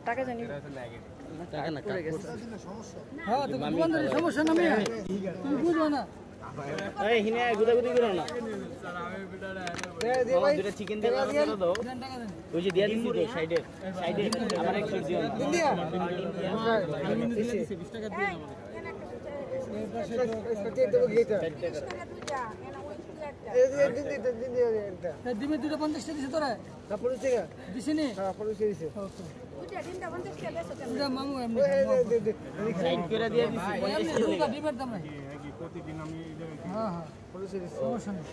টাকা জানি সমস্যা না তুমি বুঝো না গুদাগুদি করো না দুটা চিকেন দিয়ে দাও ওই যে দিয়ে দিচ্ছি তো সাইডে আমার এক দিও ডিমের দুটো 50 টাকা দিছে তোরা তারপরে থেকে দিছিনি তারপরে দিছে মামু এমনি সাইড করে দিয়ে দিছি 50 টাকা ডিমের দাম নাই প্রতিদিন আমি হ্যাঁ সমস্যা নেই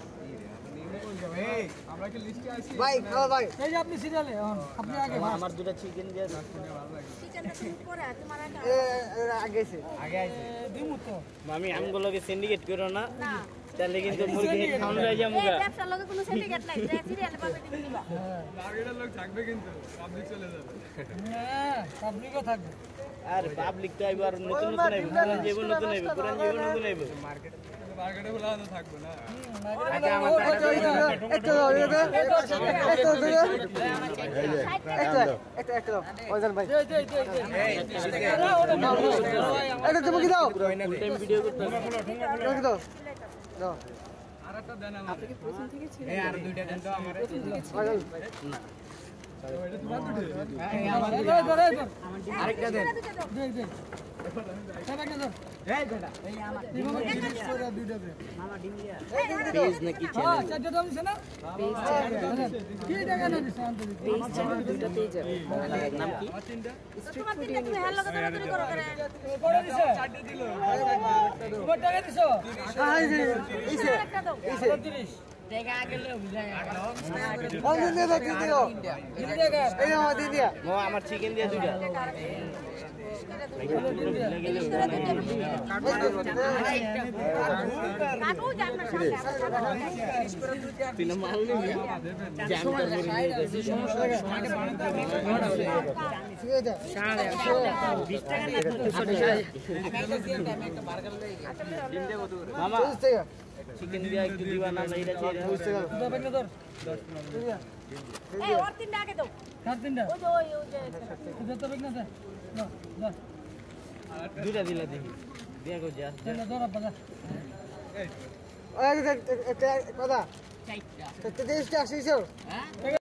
আমরা কি লিস্টে আছি ভাই খাও ভাই এই যে আপনি সিরিয়ালে আপনি আগে আমার দুটো চিকেন দিয়ে দাও চিকেনটা তুমি পরে তোমার আগে আইছে দিমু তো মামি আমগুলোকে সিন্ডিকেট করো না না তাহলে কিন্তু মুরগি খাওয়ানো যায় যাবো এই ব্যবসার লগে কোনো সিন্ডিকেট নাই যে সিরিয়ালে পাবে তুমি দিবা টার্গেটের লোক থাকবে কিন্তু পাবলিক চলে যাবে হ্যাঁ পাবলিকও থাকবে আর পাবলিক তো আইবার নতুন আইব পুরান জীবন নতুন আইব মার্কেটে খোলা তো থাকবে না আরেকটা দেন আপনি কি প্রথম থেকে ছিল এই আর দুইটা দেন তো আমারে আরেকটা দেন পেজ নাকি নাম কি তোমার তিনটা তুমি হেল লগে দৌড়াদৌড়ি করো করে চারটে দিল টাকা দিছো একটা দাও 30 টাকা আগে লো বুঝায় আমার চিকেন দিয়ে দুইটা কাকু জান না তিন মাল নিবি জাম করে দিয়েছি সমস্যা মামা চিকেন দিয়ে একটু দিবা না এইটা চেয়ে এই ওর তিনটা আগে দাও ওই যে দুইটা দিলা দেখি দিয়া কো যা কথা